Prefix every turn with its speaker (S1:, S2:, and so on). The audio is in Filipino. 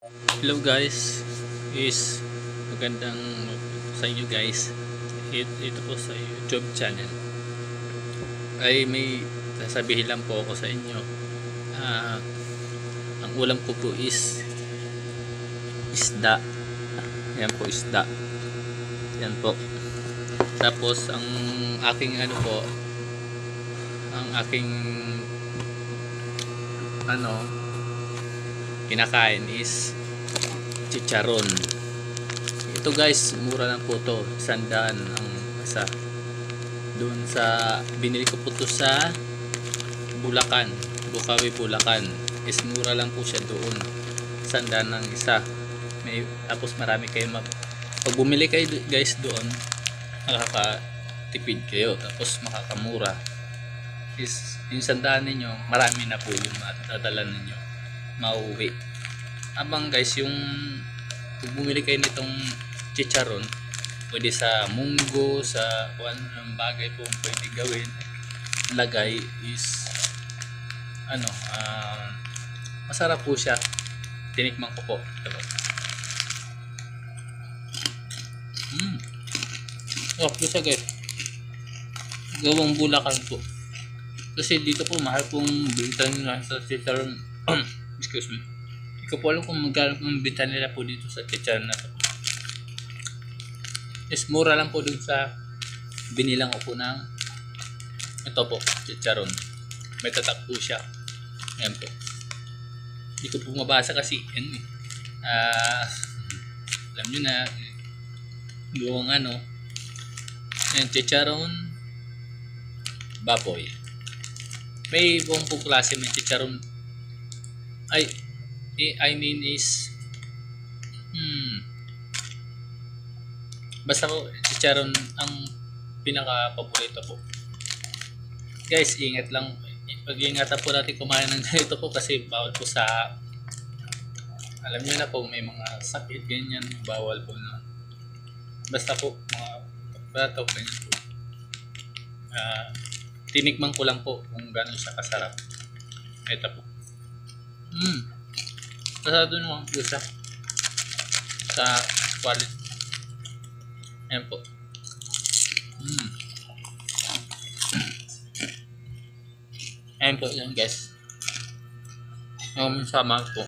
S1: Hello guys, is magandang sa inyo guys. Ito po sa YouTube channel ay may sasabihin lang po ako sa inyo. Ang ulam ko po is isda. Yan po, isda. Yan po. Tapos ang aking ang aking kinakain is chicharon. Ito guys, mura lang po to, 100 ang isa. Doon sa binili ko po to sa Bulacan, Bukawi, Bulacan, is mura lang po siya doon, 100 ang isa. Tapos marami kayo pag bumili kayo guys doon, makakatipid kayo, tapos makakamura. Is yung 100 ninyo, marami na po yung matadala ninyo mauwi. Abang guys, yung kung bumili kayo nitong chicharon, pwede sa munggo, sa kung anong bagay po pwede gawin. Lagay is masarap po siya. Tinikman ko po. Ito po. Sarap po siya guys. Gawang Bulacan po. Kasi dito po mahal pong bintan nila sa chicharon. Excuse me. Hindi ko po alam kung magkano ang bintan nila po dito sa chicharon na ito. Is mura lang po dun sa binilang ko po ng ito po, chicharon. May tatak po siya. Ayan po. Hindi ko po mabasa kasi alam nyo na yung yung chicharon baboy. May buong po klase. May chicharon I mean is basta po chicharon ang pinaka paborito po guys. Ingat lang, pag-iingatan po natin kumain ng ganito po kasi bawal po sa, alam niyo na po, may mga sakit ganyan, bawal po na. Basta po mga plato ganyan po. Tinikman ko lang po kung gano'n siya kasarap. Ito po. Pasado naman po siya sa quality. Ayan po. Ayan po yan guys. Sama po.